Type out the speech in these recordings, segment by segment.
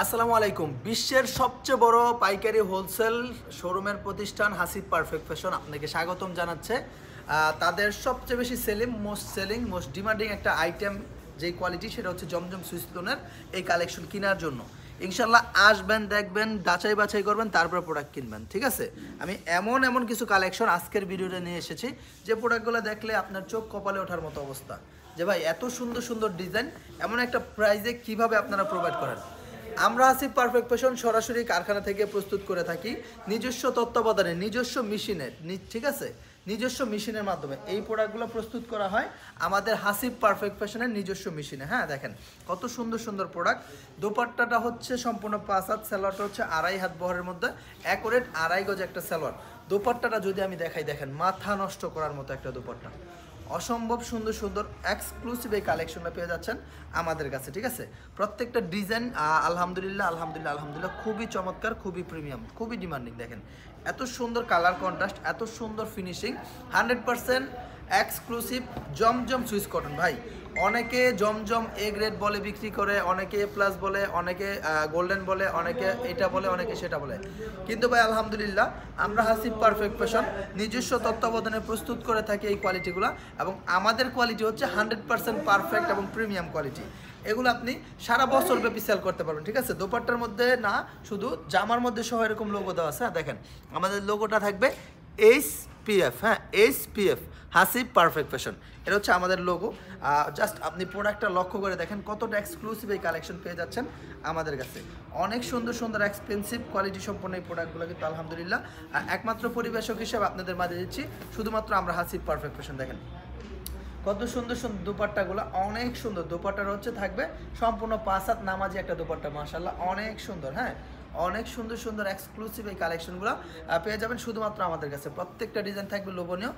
আসসালামু আলাইকুম। বিশ্বের সবচেয়ে বড় পাইকারি হোলসেল শোরুমের প্রতিষ্ঠান হাসিব পারফেক্ট ফ্যাশন আপনাকে স্বাগতম জানাচ্ছে। তাদের সবচেয়ে বেশি মোস্ট ডিমান্ডিং একটা আইটেম যেই কোয়ালিটি সেটা হচ্ছে জমজম সুইস লোনের এই কালেকশন কেনার জন্য ইনশাল্লাহ আসবেন, দেখবেন, যাচাই বাছাই করবেন, তারপর প্রোডাক্ট কিনবেন। ঠিক আছে, আমি এমন কিছু কালেকশন আজকের ভিডিওতে নিয়ে এসেছি যে প্রোডাক্টগুলো দেখলে আপনার চোখ কপালে ওঠার মতো অবস্থা যে ভাই এত সুন্দর সুন্দর ডিজাইন এমন একটা প্রাইজে কিভাবে আপনারা প্রোভাইড করেন। আমরা হাসিব পারফেক্ট ফ্যাশন সরাসরি কারখানা থেকে প্রস্তুত করে থাকি নিজস্ব তত্ত্বাবধানে, নিজস্ব মেশিনের, ঠিক আছে, নিজস্ব মেশিনের মাধ্যমে এই প্রোডাক্টগুলো প্রস্তুত করা হয় আমাদের হাসিব পারফেক্ট ফ্যাশনের নিজস্ব মেশিনে। হ্যাঁ দেখেন কত সুন্দর সুন্দর প্রোডাক্ট। দোপাট্টাটা হচ্ছে সম্পূর্ণ 5 হাত, সালোয়ারটা হচ্ছে 2.5 হাত বহরের মধ্যে, অ্যাকুরেট 2.5 গজ একটা সালোয়ার। দোপাট্টাটা যদি আমি দেখাই, দেখেন মাথা নষ্ট করার মতো একটা দোপাট্টা, অসম্ভব সুন্দর সুন্দর এক্সক্লুসিভ এই কালেকশনটা পেয়ে যাচ্ছেন আমাদের কাছে। ঠিক আছে, প্রত্যেকটা ডিজাইন আলহামদুলিল্লাহ খুবই চমৎকার, খুবই প্রিমিয়াম, খুবই ডিমান্ডিং। দেখেন এত সুন্দর কালার কন্ট্রাস্ট, এত সুন্দর ফিনিশিং, 100% এক্সক্লুসিভ জমজম সুইস কটন। ভাই অনেকে জমজম এ গ্রেড বলে বিক্রি করে, অনেকে এ প্লাস বলে, অনেকে গোল্ডেন বলে, অনেকে এটা বলে, অনেকে সেটা বলে, কিন্তু ভাই আলহামদুলিল্লাহ আমরা হাসিব পারফেক্ট ফ্যাশন নিজস্ব তত্ত্বাবধানে প্রস্তুত করে থাকি এই কোয়ালিটিগুলো, এবং আমাদের কোয়ালিটি হচ্ছে 100% পারফেক্ট এবং প্রিমিয়াম কোয়ালিটি। এগুলো আপনি সারা বছর ব্যাপী সেল করতে পারবেন। ঠিক আছে, দোপাট্টার মধ্যে না, শুধু জামার মধ্যে সহ এরকম লোগো দেওয়া আছে। দেখেন আমাদের লোগোটা থাকবে HPF, হ্যাঁ HPF, হাসিব পারফেক্ট ফ্যাশন, এটা হচ্ছে আমাদের লোগো। জাস্ট আপনি প্রোডাক্টটা লক্ষ্য করে দেখেন কতটা এক্সক্লুসিভ এই কালেকশন পেয়ে যাচ্ছেন আমাদের কাছে। অনেক সুন্দর সুন্দর এক্সপেন্সিভ কোয়ালিটি সম্পন্ন এই প্রোডাক্টগুলো কিন্তু আলহামদুলিল্লাহ একমাত্র পরিবেশক হিসেবে আপনাদের মাঝে দিচ্ছি শুধুমাত্র আমরা হাসিব পারফেক্ট ফ্যাশন। দেখেন কত সুন্দর সুন্দর দোপাট্টাগুলো, অনেক সুন্দর দোপাট্টার হচ্ছে থাকবে সম্পূর্ণ 5 হাত নামাজি একটা দোপাট্টা, মাশাআল্লাহ অনেক সুন্দর। হ্যাঁ অনেক সুন্দর সুন্দর এক্সক্লুসিভ এই কালেকশনগুলো পেয়ে যাবেন শুধুমাত্র আমাদের কাছে। প্রত্যেকটা ডিজাইন থাকবে লোভনীয়,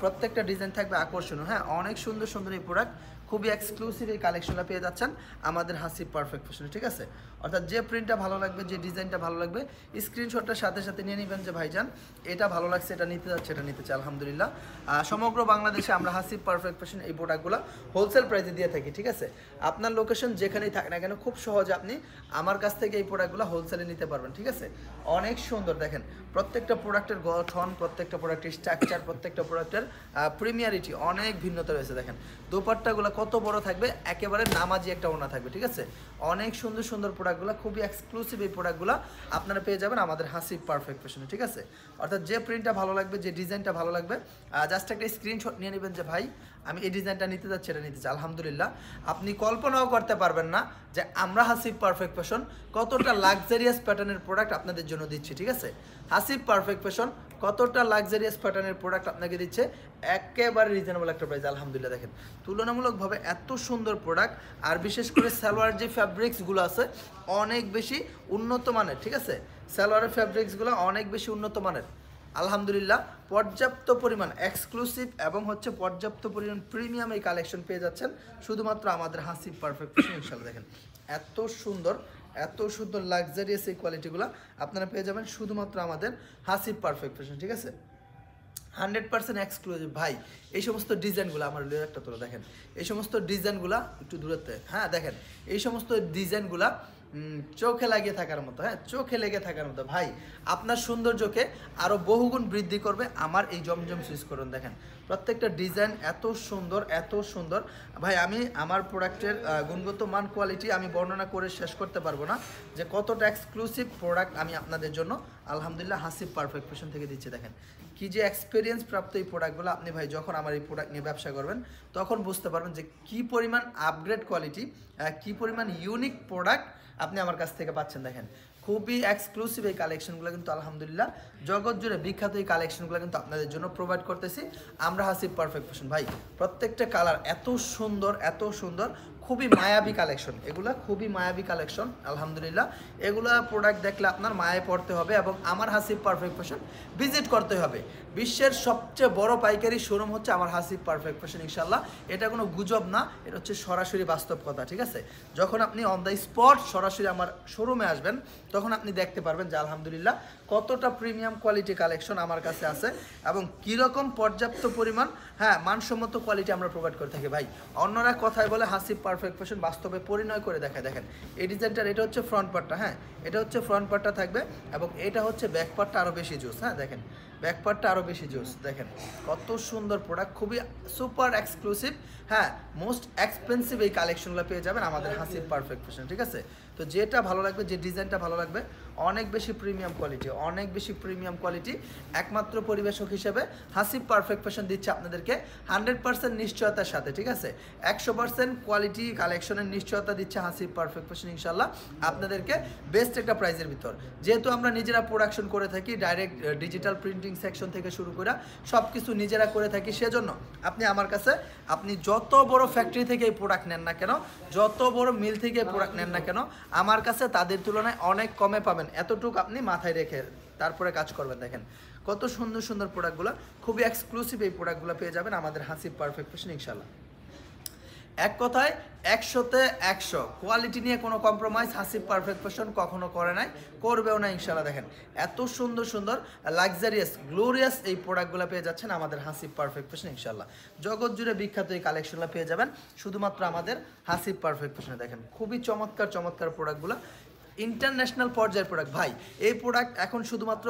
প্রত্যেকটা ডিজাইন থাকবে আকর্ষণীয়। হ্যাঁ অনেক সুন্দর সুন্দর এই প্রোডাক্ট, খুবই এক্সক্লুসিভ এই কালেকশনটা পেয়ে যাচ্ছেন আমাদের হাসিব পারফেক্ট ফ্যাশনে। ঠিক আছে, অর্থাৎ যে প্রিন্টটা ভালো লাগবে, যে ডিজাইনটা ভালো লাগবে, স্ক্রিনশটটার সাথে সাথে নিয়ে নেবেন যে ভাইজান এটা ভালো লাগছে, এটা নিতে যাচ্ছে, এটা নিতে চাই। আলহামদুলিল্লাহ সমগ্র বাংলাদেশে আমরা হাসিব পারফেক্ট ফ্যাশন এই প্রোডাক্টগুলো হোলসেল প্রাইসে দিয়ে থাকি। ঠিক আছে, আপনার লোকেশন যেখানেই থাক না কেন খুব সহজে আপনি আমার কাছ থেকে এই প্রোডাক্টগুলো হোলসেলে নিতে পারবেন। ঠিক আছে, অনেক সুন্দর। দেখেন প্রত্যেকটা প্রোডাক্টের গঠন, প্রত্যেকটা প্রোডাক্টের স্ট্রাকচার, প্রত্যেকটা প্রোডাক্টের প্রিমিয়ারিটি অনেক ভিন্নতা রয়েছে। দেখেন দোপাট্টাগুলো কত বড় থাকবে, একেবারে নামাজি একটা ওড়না থাকবে। ঠিক আছে, অনেক সুন্দর সুন্দর প্রোডাক্টগুলো, খুবই এক্সক্লুসিভ এই প্রোডাক্টগুলো আপনারা পেয়ে যাবেন আমাদের হাসিব পারফেক্ট ফ্যাশনে। ঠিক আছে, অর্থাৎ যে প্রিন্টটা ভালো লাগবে, যে ডিজাইনটা ভালো লাগবে, জাস্ট একটা স্ক্রিনশট নিয়ে নেবেন যে ভাই আমি এই ডিজাইনটা নিতে যাচ্ছি, এটা নিতে চাই। আলহামদুলিল্লাহ আপনি কল্পনাও করতে পারবেন না যে আমরা হাসিব পারফেক্ট ফ্যাশন কতটা লাক্সারিয়াস প্যাটার্নের প্রোডাক্ট আপনাদের জন্য দিচ্ছি। ঠিক আছে, হাসিব পারফেক্ট ফ্যাশন কতটা লাক্সারিয়াস প্যাটার্নের প্রোডাক্ট আপনাকে দিচ্ছে একেবারে রিজনেবল একটা প্রাইস। আলহামদুলিল্লাহ দেখেন তুলনামূলকভাবে এত সুন্দর প্রোডাক্ট, আর বিশেষ করে সালোয়ার যে ফ্যাব্রিক্সগুলো আছে অনেক বেশি উন্নত মানের। ঠিক আছে, সালোয়ারের ফ্যাব্রিক্সগুলো অনেক বেশি উন্নত মানের। আলহামদুলিল্লাহ পর্যাপ্ত পরিমাণ এক্সক্লুসিভ এবং হচ্ছে পর্যাপ্ত পরিমাণ প্রিমিয়াম এই কালেকশন পেয়ে যাচ্ছেন শুধুমাত্র আমাদের হাসিব পারফেক্ট ফ্যাশন। ইনশাআল্লাহ দেখেন এত সুন্দর লাক্সারিয়াস এই কোয়ালিটিগুলো আপনারা পেয়ে যাবেন শুধুমাত্র আমাদের হাসিব পারফেক্ট ফ্যাশন। ঠিক আছে, 100% এক্সক্লুসিভ। ভাই এই সমস্ত ডিজাইনগুলো আমার একটা তোলা, দেখেন এই সমস্ত ডিজাইনগুলো একটু দূরত্বে, হ্যাঁ দেখেন এই সমস্ত ডিজাইনগুলা চোখে লাগিয়ে থাকার মতো, হ্যাঁ চোখে লেগে থাকার মতো। ভাই আপনার সৌন্দর্যকে আরও বহুগুণ বৃদ্ধি করবে আমার এই জমজম সুইচ করুন। দেখেন প্রত্যেকটা ডিজাইন এত সুন্দর ভাই, আমি আমার প্রোডাক্টের গুণগত মান কোয়ালিটি আমি বর্ণনা করে শেষ করতে পারবো না যে কতটা এক্সক্লুসিভ প্রোডাক্ট আমি আপনাদের জন্য আলহামদুলিল্লাহ হাসিব পারফেক্ট ফ্যাশন থেকে দিচ্ছি। দেখেন কি যে এক্সপিরিয়েন্স প্রাপ্ত এই প্রোডাক্টগুলো আপনি ভাই যখন আমার এই প্রোডাক্ট নিয়ে ব্যবসা করবেন তখন বুঝতে পারবেন যে কি পরিমাণ আপগ্রেড কোয়ালিটি, কি পরিমাণ ইউনিক প্রোডাক্ট আপনি আমার কাছ থেকে পাচ্ছেন। দেখেন খুবই এক্সক্লুসিভ এই কালেকশনগুলো কিন্তু আলহামদুলিল্লাহ জগৎ জুড়ে বিখ্যাত এই কালেকশনগুলো কিন্তু আপনাদের জন্য প্রোভাইড করতেছি আমরা হাসিব পারফেক্ট ফ্যাশন। ভাই প্রত্যেকটা কালার এত সুন্দর, খুবই মায়াবী কালেকশন, এগুলা খুবই মায়াবী কালেকশন। আলহামদুলিল্লাহ এগুলা প্রোডাক্ট দেখলে আপনার মায়ায় পড়তে হবে এবং আমার হাসিব পারফেক্ট ফ্যাশন ভিজিট করতে হবে। বিশ্বের সবচেয়ে বড় পাইকারি শোরুম হচ্ছে আমার হাসিব পারফেক্ট ফ্যাশন। ইনশাল্লাহ এটা কোনো গুজব না, এটা হচ্ছে সরাসরি বাস্তব কথা। ঠিক আছে, যখন আপনি অন দ্য স্পট সরাসরি আমার শোরুমে আসবেন তখন আপনি দেখতে পারবেন যে আলহামদুলিল্লাহ কতটা প্রিমিয়াম কোয়ালিটি কালেকশন আমার কাছে আছে এবং কীরকম পর্যাপ্ত পরিমাণ মানসম্মত কোয়ালিটি আমরা প্রোভাইড করে থাকি। ভাই অন্যরা কথায় বলে হাসিব পারফেক্ট ফ্যাশন বাস্তবে পরিণয় করে দেখায়। দেখেন এই ডিজাইনটার এটা হচ্ছে ফ্রন্ট পার্টটা, হ্যাঁ এটা হচ্ছে ফ্রন্ট পার্টটা থাকবে এবং এটা হচ্ছে ব্যাক পার্টটা আরও বেশি জোস। হ্যাঁ দেখেন ব্যাক পার্টটা আরও বেশি জোস। দেখেন কত সুন্দর প্রোডাক্ট, খুবই সুপার এক্সক্লুসিভ, হ্যাঁ মোস্ট এক্সপেন্সিভ এই কালেকশনগুলো পেয়ে যাবেন আমাদের হাসিব পারফেক্ট ফ্যাশন, ঠিক আছে। তো যেটা ভালো লাগবে, যে ডিজাইনটা ভালো লাগবে, অনেক বেশি প্রিমিয়াম কোয়ালিটি, অনেক বেশি প্রিমিয়াম কোয়ালিটি, একমাত্র পরিবেশক হিসেবে হাসিব পারফেক্ট ফ্যাশন দিচ্ছে আপনাদেরকে 100% নিশ্চয়তার সাথে, ঠিক আছে। 100% কোয়ালিটি কালেকশনের নিশ্চয়তা দিচ্ছে হাসিব পারফেক্ট ফ্যাশন ইনশাল্লাহ আপনাদেরকে বেস্ট একটা প্রাইজের ভিতর। যেহেতু আমরা নিজেরা প্রোডাকশন করে থাকি, ডাইরেক্ট ডিজিটাল প্রিন্টিং সেকশন থেকে শুরু করে সব কিছু নিজেরা করে থাকি, সেজন্য আপনি আমার কাছে, আপনি যত বড় ফ্যাক্টরি থেকে এই প্রোডাক্ট নেন না কেন, যত বড় মিল থেকে এই প্রোডাক্ট নেন না কেন, আমার কাছে তাদের তুলনায় অনেক কমে পাবেন। এতটুকু আপনি মাথায় রেখে তারপরে কাজ করবেন। দেখেন কত সুন্দর সুন্দর প্রোডাক্টগুলো, খুবই এক্সক্লুসিভ এই প্রোডাক্টগুলো পেয়ে যাবেন আমাদের হাসিব পারফেক্ট ফ্যাশন ইনশাল্লাহ। এক কথায় 100তে 100 কোয়ালিটি নিয়ে কোনো কম্প্রোমাইজ হাসিব পারফেক্ট ফ্যাশন কখনো করে নাই, করবেও না ইনশাল্লাহ। দেখেন এত সুন্দর সুন্দর লাক্সারিয়াস গ্লোরিয়াস এই প্রোডাক্টগুলো পেয়ে যাচ্ছেন আমাদের হাসিব পারফেক্ট ফ্যাশন ইনশাল্লাহ। জগৎ জুড়ে বিখ্যাত এই কালেকশনগুলো পেয়ে যাবেন শুধুমাত্র আমাদের হাসিব পারফেক্ট ফ্যাশনে। দেখেন খুবই চমৎকার চমৎকার প্রোডাক্টগুলো, ইন্টারন্যাশনাল পর্যায়ের প্রোডাক্ট ভাই। এই প্রোডাক্ট এখন শুধুমাত্র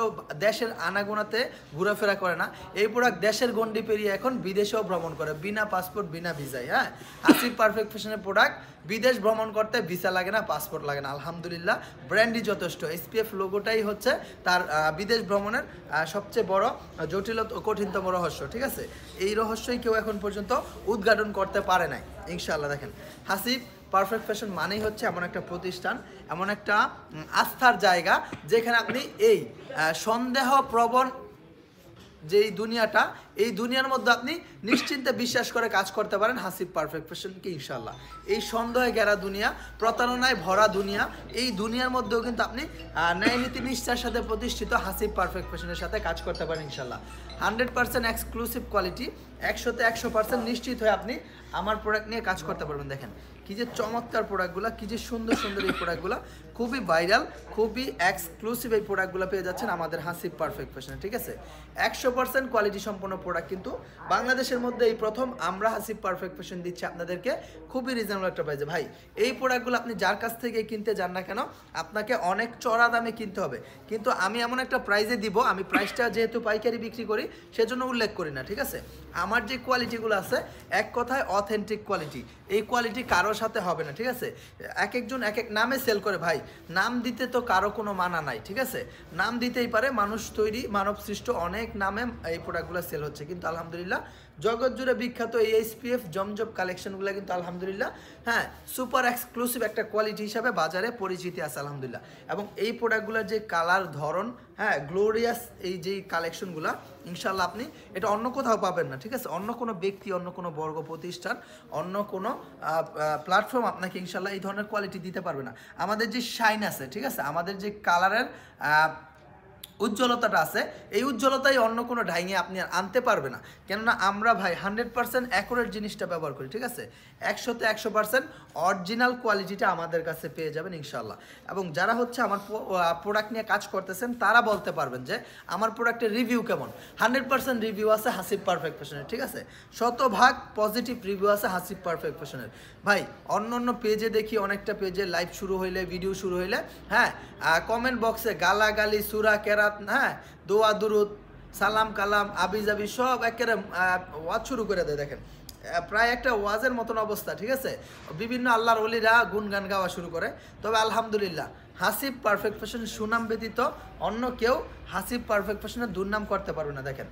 দেশের আনাগোনাতে ঘোরাফেরা করে না, এই প্রোডাক্ট দেশের গণ্ডি পেরিয়ে এখন বিদেশেও ভ্রমণ করে বিনা পাসপোর্ট বিনা ভিসায়। হ্যাঁ হাসিব পারফেক্ট ফ্যাশনের প্রোডাক্ট বিদেশ ভ্রমণ করতে ভিসা লাগে না, পাসপোর্ট লাগে না, আলহামদুলিল্লাহ ব্র্যান্ডই যথেষ্ট। SPF লোগোটাই হচ্ছে তার বিদেশ ভ্রমণের সবচেয়ে বড় জটিল কঠিনতম রহস্য, ঠিক আছে। এই রহস্যই কেউ এখন পর্যন্ত উদ্ঘাটন করতে পারে নাই ইনশাআল্লাহ। দেখেন হাসিব পারফেক্ট ফ্যাশন মানেই হচ্ছে এমন একটা প্রতিষ্ঠান, এমন একটা আস্থার জায়গা যেখানে আপনি এই সন্দেহপ্রবণ যেই দুনিয়াটা, এই দুনিয়ার মধ্যে আপনি নিশ্চিন্তে বিশ্বাস করে কাজ করতে পারেন হাসিব পারফেক্ট ফ্যাশনকে ইনশাল্লাহ। এই সন্দেহে ঘেরা দুনিয়া, প্রতারণায় ভরা দুনিয়া, এই দুনিয়ার মধ্যেও কিন্তু আপনি ন্যায় নীতি নিষ্ঠার সাথে প্রতিষ্ঠিত হাসিব পারফেক্ট ফ্যাশনের সাথে কাজ করতে পারেন ইনশাল্লাহ। 100% এক্সক্লুসিভ কোয়ালিটি, 100তে 100% নিশ্চিত হয়ে আপনি আমার প্রোডাক্ট নিয়ে কাজ করতে পারবেন। দেখেন কী যে চমৎকার প্রোডাক্টগুলো, কী যে সুন্দর সুন্দর এই প্রোডাক্টগুলো, খুবই ভাইরাল, খুবই এক্সক্লুসিভ এই প্রোডাক্টগুলো পেয়ে যাচ্ছেন আমাদের হাসিব পারফেক্ট ফ্যাশনে, ঠিক আছে। 100% কোয়ালিটি সম্পন্ন প্রোডাক্ট কিন্তু বাংলাদেশের মধ্যে এই প্রথম আমরা হাসিব পারফেক্ট ফ্যাশন দিচ্ছি আপনাদেরকে খুবই রিজনেবল একটা প্রাইসে। ভাই এই প্রোডাক্টগুলো আপনি যার কাছ থেকে কিনতে যান না কেন, আপনাকে অনেক চড়া দামে কিনতে হবে, কিন্তু আমি এমন একটা প্রাইসে দিব, আমি প্রাইসটা যেহেতু পাইকারি বিক্রি করি সেজন্য উল্লেখ করি না, ঠিক আছে। আমার যে কোয়ালিটিগুলো আছে এক কথায় অথেন্টিক কোয়ালিটি, এই কোয়ালিটি কারোর সাথে হবে না, ঠিক আছে। এক একজন এক এক নামে সেল করে ভাই, নাম দিতে তো কারো কোনো মানা নাই, ঠিক আছে। নাম দিতেই পারে, মানুষ তৈরি মানব সৃষ্ট অনেক নামে এই প্রোডাক্টগুলো সেল হচ্ছে, কিন্তু আলহামদুলিল্লাহ জগৎ জুড়ে বিখ্যাত এই SPF জমজম কালেকশনগুলো কিন্তু আলহামদুলিল্লাহ হ্যাঁ সুপার এক্সক্লুসিভ একটা কোয়ালিটি হিসাবে বাজারে পরিচিতি আছে আলহামদুলিল্লাহ। এবং এই প্রোডাক্টগুলোর যে কালার ধরন, হ্যাঁ গ্লোরিয়াস এই যে কালেকশনগুলো ইনশাল্লাহ আপনি এটা অন্য কোথাও পাবেন না, ঠিক আছে। অন্য কোনো ব্যক্তি, অন্য কোনো বর্গ প্রতিষ্ঠান, অন্য কোনো প্ল্যাটফর্ম আপনাকে ইনশাল্লাহ এই ধরনের কোয়ালিটি দিতে পারবে না। আমাদের যে শাইন আছে, ঠিক আছে, আমাদের যে কালারের উজ্জ্বলতাটা আছে, এই উজ্জ্বলতাই অন্য কোনো ডাইংয়ে আপনি আনতে পারবে না, কেননা আমরা ভাই 100% অ্যাকুরেট জিনিসটা ব্যবহার করি, ঠিক আছে। 100তে 100% অরিজিনাল কোয়ালিটিটা আমাদের কাছে পেয়ে যাবেন ইনশাল্লাহ। এবং যারা হচ্ছে আমার প্রোডাক্ট নিয়ে কাজ করতেছেন তারা বলতে পারবেন যে আমার প্রোডাক্টের রিভিউ কেমন। 100% রিভিউ আছে হাসিব পারফেক্ট ফ্যাশনের, ঠিক আছে। শতভাগ পজিটিভ রিভিউ আছে হাসিব পারফেক্ট ফ্যাশনের। ভাই অন্য অন্য পেজে দেখি, অনেকটা পেজে লাইভ শুরু হইলে, ভিডিও শুরু হইলে, হ্যাঁ কমেন্ট বক্সে গালাগালি, সুরা কেরাত, হ্যাঁ দোয়া দুরুদ, সালাম কালাম, আবিজাবি সব একেবারে ওয়াজ শুরু করে দেয়। দেখেন প্রায় একটা ওয়াজের মতন অবস্থা, ঠিক আছে। বিভিন্ন আল্লাহর ওলিরা গুনগান গাওয়া শুরু করে। তবে আলহামদুলিল্লাহ হাসিব পারফেক্ট ফ্যাশন সুনাম ব্যতীত অন্য কেউ হাসিব পারফেক্ট ফ্যাশনের দুর্নাম করতে পারবে না। দেখেন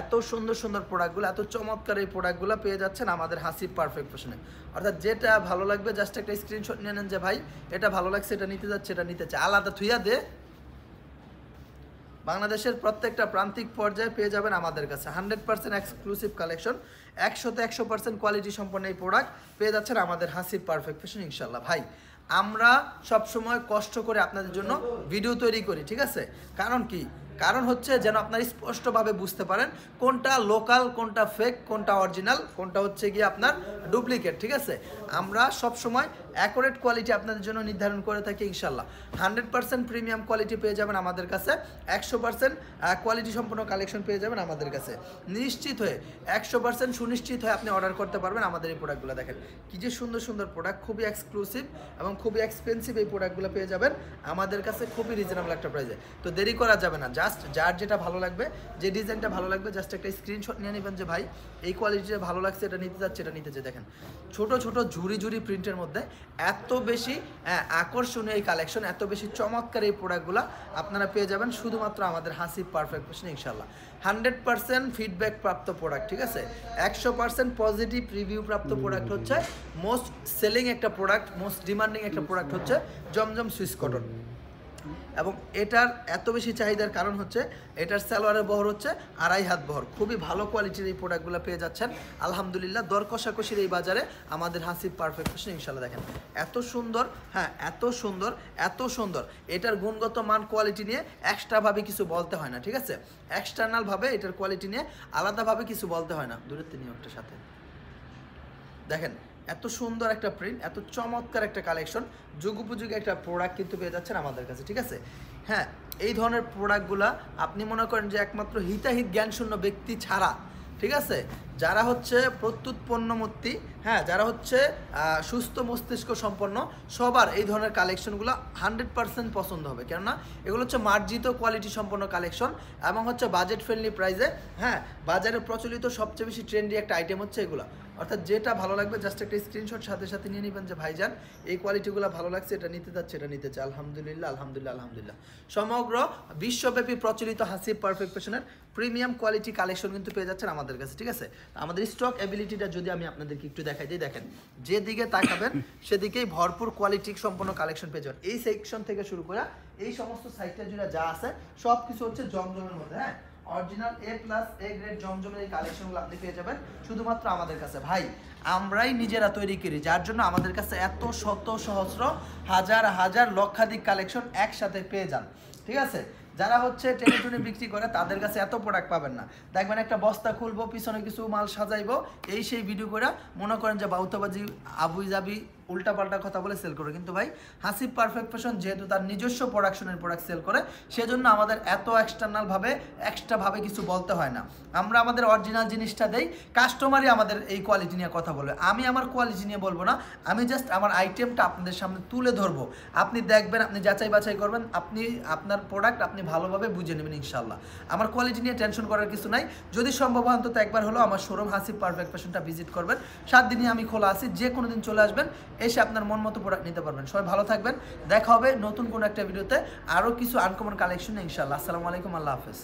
এত সুন্দর সুন্দর প্রোডাক্টগুলো, এত চমৎকার এই প্রোডাক্টগুলো পেয়ে যাচ্ছেন আমাদের হাসিব পারফেক্ট ফ্যাশনে। অর্থাৎ যেটা ভালো লাগবে জাস্ট একটা স্ক্রিনশট নিয়ে নেন যে ভাই এটা ভালো লাগছে, এটা নিতে যাচ্ছে, এটা নিতে চাই, আলাদা থুইয়া দে। বাংলাদেশের প্রত্যেকটা প্রান্তিক পর্যায়ে পেয়ে যাবেন আমাদের কাছে 100% এক্সক্লুসিভ কালেকশন, 100তে 100% কোয়ালিটি সম্পন্ন এই প্রোডাক্ট পেয়ে যাচ্ছেন আমাদের হাসিব পারফেক্ট ফ্যাশন ইনশাল্লাহ। ভাই আমরা সবসময় কষ্ট করে আপনাদের জন্য ভিডিও তৈরি করি, ঠিক আছে। কারণ কি? কারণ হচ্ছে যেন আপনারা স্পষ্টভাবে বুঝতে পারেন কোনটা লোকাল, কোনটা ফেক, কোনটা অরিজিনাল, কোনটা হচ্ছে গিয়ে আপনার ডুপ্লিকেট, ঠিক আছে। আমরা সবসময় অ্যাকুরেট কোয়ালিটি আপনাদের জন্য নির্ধারণ করে থাকি ইনশাল্লাহ। 100% প্রিমিয়াম কোয়ালিটি পেয়ে যাবেন আমাদের কাছে, 100% কোয়ালিটি সম্পন্ন কালেকশন পেয়ে যাবেন আমাদের কাছে। নিশ্চিত হয়ে 100% সুনিশ্চিত হয়ে আপনি অর্ডার করতে পারবেন আমাদের এই প্রোডাক্টগুলো। দেখেন কি যে সুন্দর সুন্দর প্রোডাক্ট, খুবই এক্সক্লুসিভ এবং খুবই এক্সপেন্সিভ এই প্রোডাক্টগুলো পেয়ে যাবেন আমাদের কাছে খুবই রিজনেবল একটা প্রাইসে। তো দেরি করা যাবে না, জাস্ট যার যেটা ভালো লাগবে, যে ডিজাইনটা ভালো লাগবে, জাস্ট একটা স্ক্রিনশট নিয়ে নেবেন যে ভাই এই কোয়ালিটিটা ভালো লাগছে, এটা নিতে যাচ্ছে, এটা নিতে চাই। দেখেন ছোট ছোট ঝুরি ঝুরি প্রিন্টের মধ্যে এত বেশি আকর্ষণীয় এই কালেকশন, এত বেশি চমৎকার এই প্রোডাক্টগুলো আপনারা পেয়ে যাবেন শুধুমাত্র আমাদের হাসিব পারফেক্ট ফ্যাশনে ইনশাল্লাহ। 100% ফিডব্যাক প্রাপ্ত প্রোডাক্ট, ঠিক আছে, 100% পজিটিভ রিভিউ প্রাপ্ত প্রোডাক্ট হচ্ছে মোস্ট সেলিং একটা প্রোডাক্ট, মোস্ট ডিমান্ডিং একটা প্রোডাক্ট হচ্ছে জমজম সুইস কটন। এবং এটার এত বেশি চাহিদার কারণ হচ্ছে এটার সালোয়ারের বহর হচ্ছে 2.5 হাত বহর। খুবই ভালো কোয়ালিটির এই প্রোডাক্টগুলো পেয়ে যাচ্ছেন আলহামদুলিল্লাহ। দর কষাকষির এই বাজারে আমাদের হাসিব পারফেক্ট ফ্যাশন ইনশাল্লাহ। দেখেন এত সুন্দর, হ্যাঁ এত সুন্দর, এত সুন্দর। এটার গুণগত মান কোয়ালিটি নিয়ে এক্সট্রাভাবে কিছু বলতে হয় না, ঠিক আছে, এক্সটার্নালভাবে এটার কোয়ালিটি নিয়ে আলাদাভাবে কিছু বলতে হয় না। দূরের তিনি ওটার সাথে দেখেন এত সুন্দর একটা প্রিন্ট, এত চমৎকার একটা কালেকশন, যুগোপযোগী একটা প্রোডাক্ট কিন্তু পেয়ে যাচ্ছেন আমাদের কাছে, ঠিক আছে। হ্যাঁ এই ধরনের প্রোডাক্টগুলা আপনি মনে করেন যে একমাত্র হিতাহিত জ্ঞানশূন্য ব্যক্তি ছাড়া, ঠিক আছে, যারা হচ্ছে প্রত্যুৎ পণ্যমূর্তি, হ্যাঁ যারা হচ্ছে সুস্থ মস্তিষ্ক সম্পন্ন, সবার এই ধরনের কালেকশনগুলো 100% পছন্দ হবে। কেননা এগুলো হচ্ছে মার্জিত কোয়ালিটি সম্পন্ন কালেকশন এবং হচ্ছে বাজেট ফ্রেন্ডলি প্রাইসে। হ্যাঁ বাজারে প্রচলিত সবচেয়ে বেশি ট্রেন্ডি একটা আইটেম হচ্ছে এগুলো। অর্থাৎ যেটা ভালো লাগবে জাস্ট একটা স্ক্রিনশট সাথে সাথে নিয়ে নেবেন যে ভাইজান এই কোয়ালিটিগুলো ভালো লাগছে, এটা নিতে যাচ্ছে, এটা নিতে চাই। আলহামদুলিল্লাহ আলহামদুলিল্লাহ আলহামদুলিল্লাহ। সমগ্র বিশ্বব্যাপী প্রচলিত হাসিব পারফেক্ট ফ্যাশনের প্রিমিয়াম কোয়ালিটি কালেকশন কিন্তু পেয়ে যাচ্ছেন আমাদের কাছে, ঠিক আছে। আমাদের স্টক অ্যাবিলিটিটা যদি আমি আপনাদেরকে একটু দেখাই দিই, দেখেন যেদিকে তাকাবেন সেদিকেই ভরপুর কোয়ালিটি সম্পন্ন কালেকশন পেয়ে যাবেন। এই সেকশন থেকে শুরু করে এই সমস্ত সাইটটা জুড়ে যা আছে সব কিছু হচ্ছে জমজমের মধ্যে। হ্যাঁ অরিজিনাল A+ গ্রেড জমজমের এই কালেকশনগুলো আপনি পেয়ে যাবেন শুধুমাত্র আমাদের কাছে। ভাই আমরাই নিজেরা তৈরি করি, যার জন্য আমাদের কাছে এত শত সহস্র হাজার হাজার লক্ষাধিক কালেকশন একসাথে পেয়ে যান, ঠিক আছে। যারা হচ্ছে টেনে টুনে বিক্রি করে তাদের কাছে এত প্রোডাক্ট পাবেন না। দেখবেন একটা বস্তা খুলবো, পিছনে কিছু মাল সাজাইবো, এই সেই ভিডিও করে মনে করেন যে বাউতাবাজি আবুই যাবি উল্টাপাল্টা কথা বলে সেল করে। কিন্তু ভাই হাসিব পারফেক্ট ফ্যাশন যেহেতু তার নিজস্ব প্রোডাকশনের প্রোডাক্ট সেল করে, সেজন্য আমাদের এত এক্সটার্নালভাবে এক্সট্রাভাবে কিছু বলতে হয় না। আমরা আমাদের অরিজিনাল জিনিসটা দেই, কাস্টমারই আমাদের এই কোয়ালিটি নিয়ে কথা বলবে। আমি আমার কোয়ালিটি নিয়ে বলবো না, আমি জাস্ট আমার আইটেমটা আপনাদের সামনে তুলে ধরবো। আপনি দেখবেন, আপনি যাচাই বাছাই করবেন, আপনি আপনার প্রোডাক্ট আপনি ভালোভাবে বুঝে নেবেন ইনশাল্লাহ। আমার কোয়ালিটি নিয়ে টেনশন করার কিছু নাই। যদি সম্ভব হয় অন্তত একবার হলো আমার শোরুম হাসিব পারফেক্ট ফ্যাশনটা ভিজিট করবেন। 7 দিনই আমি খোলা আছি, যে কোনো দিন চলে আসবেন, এসে আপনার মন মতো প্রোডাক্ট নিতে পারবেন। সবাই ভালো থাকবেন, দেখা হবে নতুন কোনো একটা ভিডিওতে আরও কিছু আনকমন কালেকশন ইনশাআল্লাহ। আসসালামু আলাইকুম, আল্লাহ হাফেজ।